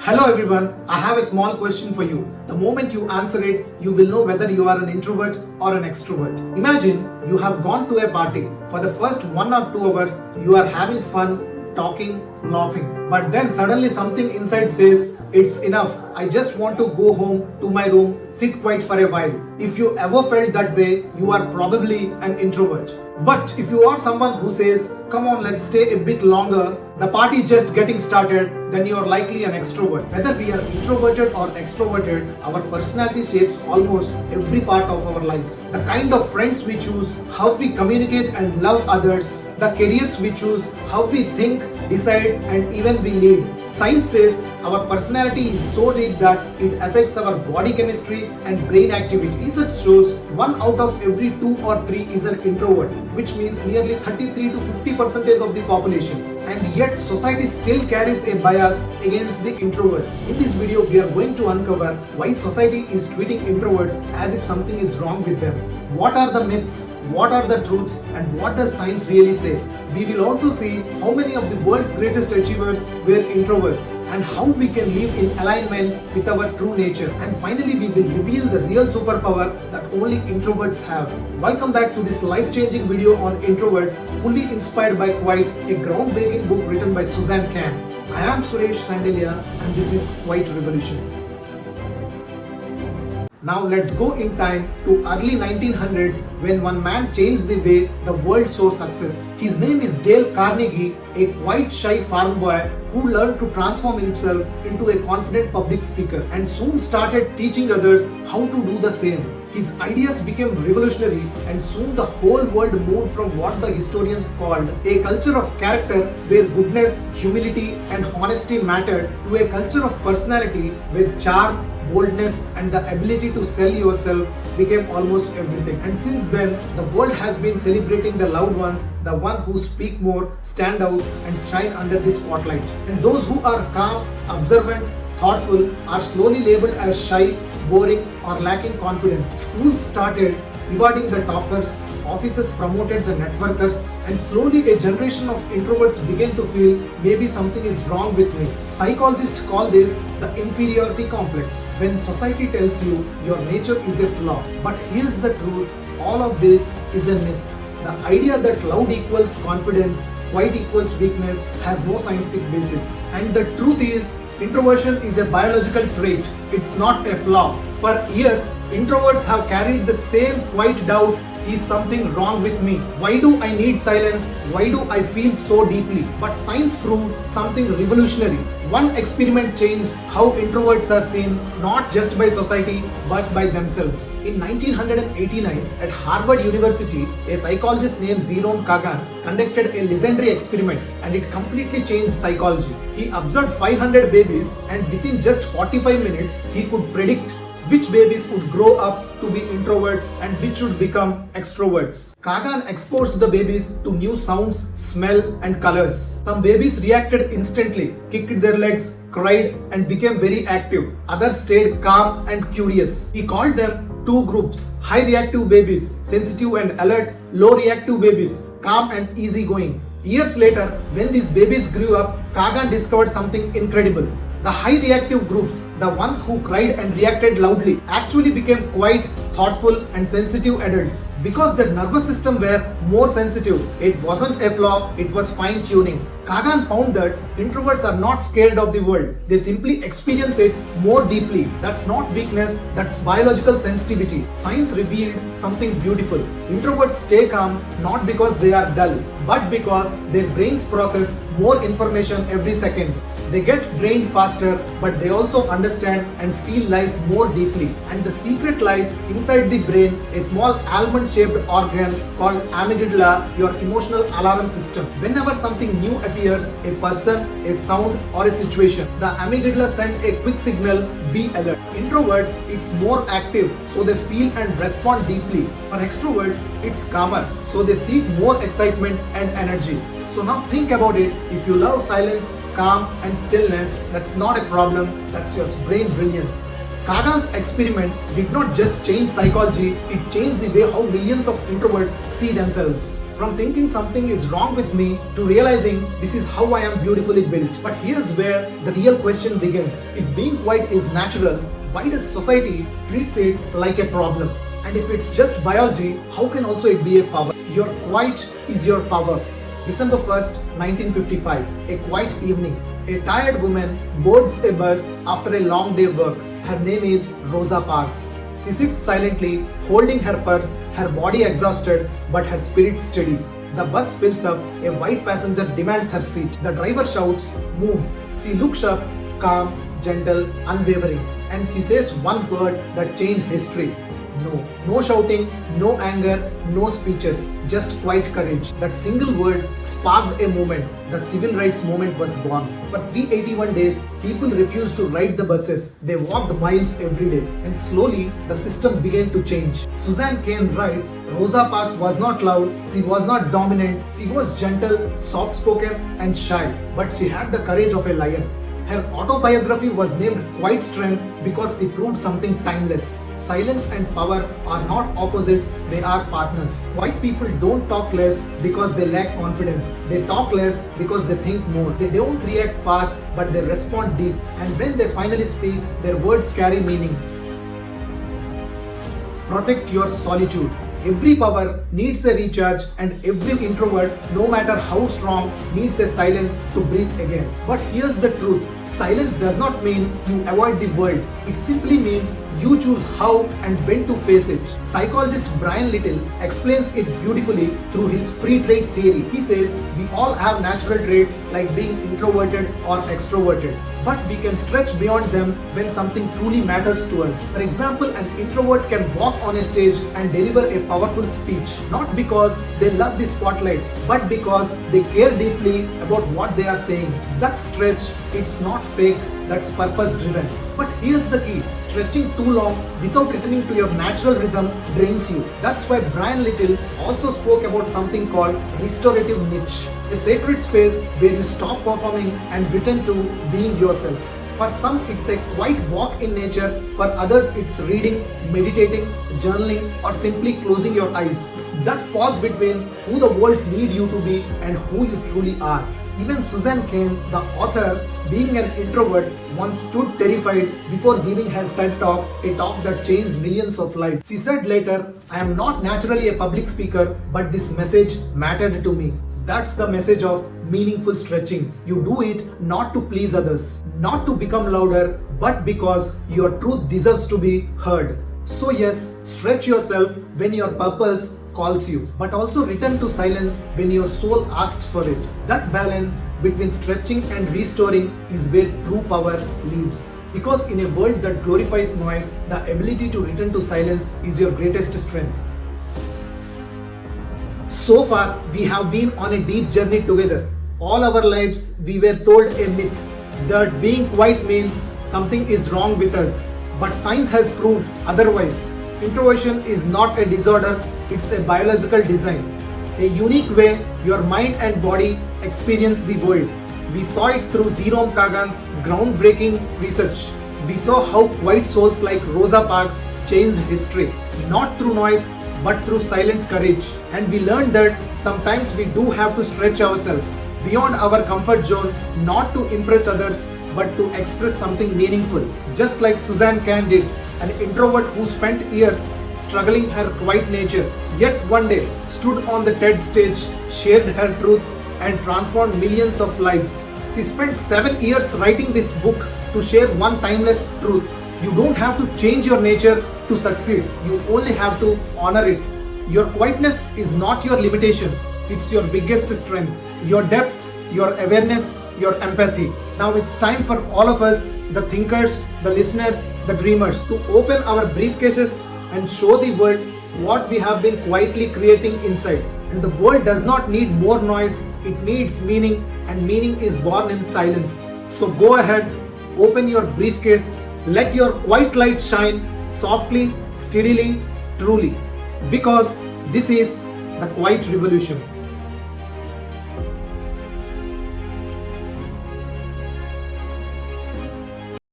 Hello everyone, I have a small question for you. The moment you answer it, you will know whether you are an introvert or an extrovert. Imagine you have gone to a party. For the first 1 or 2 hours, you are having fun, talking, laughing. But then suddenly something inside says, it's enough. I just want to go home to my room, sit quiet for a while. If you ever felt that way, you are probably an introvert. But if you are someone who says, come on, let's stay a bit longer, the party just getting started, then you are likely an extrovert. Whether we are introverted or extroverted, our personality shapes almost every part of our lives. The kind of friends we choose, how we communicate and love others, the careers we choose, how we think, decide and even we lead. Science says our personality is so deep that it affects our body chemistry and brain activity. Research shows 1 out of every 2 or 3 is an introvert, which means nearly 33 to 50% of the population. And yet society still carries a bias against the introverts. In this video, we are going to uncover why society is treating introverts as if something is wrong with them. What are the myths, what are the truths, and what does science really say? We will also see how many of the world's greatest achievers were introverts and how we can live in alignment with our true nature. And finally, we will reveal the real superpower that only introverts have. Welcome back to this life-changing video on introverts, fully inspired by Quiet, a groundbreaking book written by Cain. I am Suresh Sandelia and this is Quiet Revolution. Now let's go in time to early 1900s when one man changed the way the world saw success. His name is Dale Carnegie, a quite shy farm boy who learned to transform himself into a confident public speaker and soon started teaching others how to do the same. His ideas became revolutionary and soon the whole world moved from what the historians called a culture of character where goodness, humility and honesty mattered to a culture of personality where charm, boldness and the ability to sell yourself became almost everything. And since then, the world has been celebrating the loud ones, the ones who speak more, stand out and shine under the spotlight. And those who are calm, observant, thoughtful are slowly labeled as shy, boring or lacking confidence. Schools started rewarding the toppers, offices promoted the networkers, and slowly a generation of introverts began to feel maybe something is wrong with me. Psychologists call this the inferiority complex, when society tells you your nature is a flaw. But here's the truth, all of this is a myth. The idea that loud equals confidence, quiet equals weakness has no scientific basis. And the truth is, introversion is a biological trait. It's not a flaw. For years, introverts have carried the same quiet doubt, is something wrong with me? Why do I need silence? Why do I feel so deeply? But science proved something revolutionary. One experiment changed how introverts are seen, not just by society, but by themselves. In 1989, at Harvard University, a psychologist named Zenon Kagan conducted a legendary experiment and it completely changed psychology. He observed 500 babies and within just 45 minutes, he could predict which babies would grow up to be introverts and which would become extroverts. Kagan exposed the babies to new sounds, smell and colors. Some babies reacted instantly, kicked their legs, cried and became very active. Others stayed calm and curious. He called them 2 groups: high reactive babies, sensitive and alert; low reactive babies, calm and easygoing. Years later, when these babies grew up, Kagan discovered something incredible. The high reactive groups, the ones who cried and reacted loudly, actually became quiet, thoughtful and sensitive adults because their nervous system were more sensitive. It wasn't a flaw, it was fine-tuning. Kagan found that introverts are not scared of the world. They simply experience it more deeply. That's not weakness, that's biological sensitivity. Science revealed something beautiful. Introverts stay calm not because they are dull, but because their brains process more information every second. They get drained faster, but they also understand and feel life more deeply. And the secret lies inside the brain, a small almond-shaped organ called amygdala, your emotional alarm system. Whenever something new appears, a person, a sound or a situation, the amygdala sends a quick signal, be alert. Introverts, it's more active, so they feel and respond deeply. For extroverts, it's calmer, so they seek more excitement and energy. So now think about it, if you love silence, calm and stillness, that's not a problem, that's your brain brilliance. Kagan's experiment did not just change psychology, it changed the way how millions of introverts see themselves. From thinking something is wrong with me to realizing this is how I am beautifully built. But here's where the real question begins. If being quiet is natural, why does society treats it like a problem? And if it's just biology, how can also it be a power? Your quiet is your power. December 1st, 1955, a quiet evening. A tired woman boards a bus after a long day work. Her name is Rosa Parks. She sits silently, holding her purse, her body exhausted, but her spirit steady. The bus fills up, a white passenger demands her seat. The driver shouts, "Move." She looks up, calm, gentle, unwavering, and she says one word that changed history. No. No shouting, no anger, no speeches, just quiet courage. That single word sparked a movement. The civil rights movement was born. For 381 days, people refused to ride the buses. They walked miles every day. And slowly, the system began to change. Suzanne Cain writes, Rosa Parks was not loud, she was not dominant, she was gentle, soft-spoken and shy. But she had the courage of a lion. Her autobiography was named Quiet Strength because she proved something timeless. Silence and power are not opposites, they are partners. Quiet people don't talk less because they lack confidence. They talk less because they think more. They don't react fast, but they respond deep. And when they finally speak, their words carry meaning. Protect your solitude. Every power needs a recharge, and every introvert, no matter how strong, needs a silence to breathe again. But here's the truth. Silence does not mean you avoid the world. It simply means you choose how and when to face it. Psychologist Brian Little explains it beautifully through his free trait theory. He says we all have natural traits like being introverted or extroverted, but we can stretch beyond them when something truly matters to us. For example, an introvert can walk on a stage and deliver a powerful speech, not because they love the spotlight, but because they care deeply about what they are saying. That stretch, it's not fake, that's purpose driven. But here's the key. Stretching too long without returning to your natural rhythm drains you. That's why Brian Little also spoke about something called restorative niche, a sacred space where you stop performing and return to being yourself. For some, it's a quiet walk in nature. For others, it's reading, meditating, journaling, or simply closing your eyes. It's that pause between who the world needs you to be and who you truly are. Even Suzanne Cain, the author, being an introvert, once stood terrified before giving her TED Talk, a talk that changed millions of lives. She said later, "I am not naturally a public speaker, but this message mattered to me." That's the message of meaningful stretching. You do it not to please others, not to become louder, but because your truth deserves to be heard. So yes, stretch yourself when your purpose calls you, but also return to silence when your soul asks for it. That balance between stretching and restoring is where true power lives. Because in a world that glorifies noise, the ability to return to silence is your greatest strength. So far, we have been on a deep journey together. All our lives, we were told a myth that being quiet means something is wrong with us. But science has proved otherwise. Introversion is not a disorder, it's a biological design. A unique way your mind and body experience the world. We saw it through Jerome Kagan's groundbreaking research. We saw how quiet souls like Rosa Parks changed history, not through noise, but through silent courage. And we learned that sometimes we do have to stretch ourselves beyond our comfort zone, not to impress others, but to express something meaningful. Just like Suzanne Cain did, an introvert who spent years struggling her quiet nature, yet one day stood on the TED stage, shared her truth, and transformed millions of lives. She spent 7 years writing this book to share one timeless truth. You don't have to change your nature to succeed. You only have to honor it. Your quietness is not your limitation. It's your biggest strength. Your depth, your awareness, your empathy. Now it's time for all of us, the thinkers, the listeners, the dreamers, to open our briefcases and show the world what we have been quietly creating inside. And the world does not need more noise, it needs meaning, and meaning is born in silence. So go ahead, open your briefcase, let your quiet light shine softly, steadily, truly. Because this is the quiet revolution.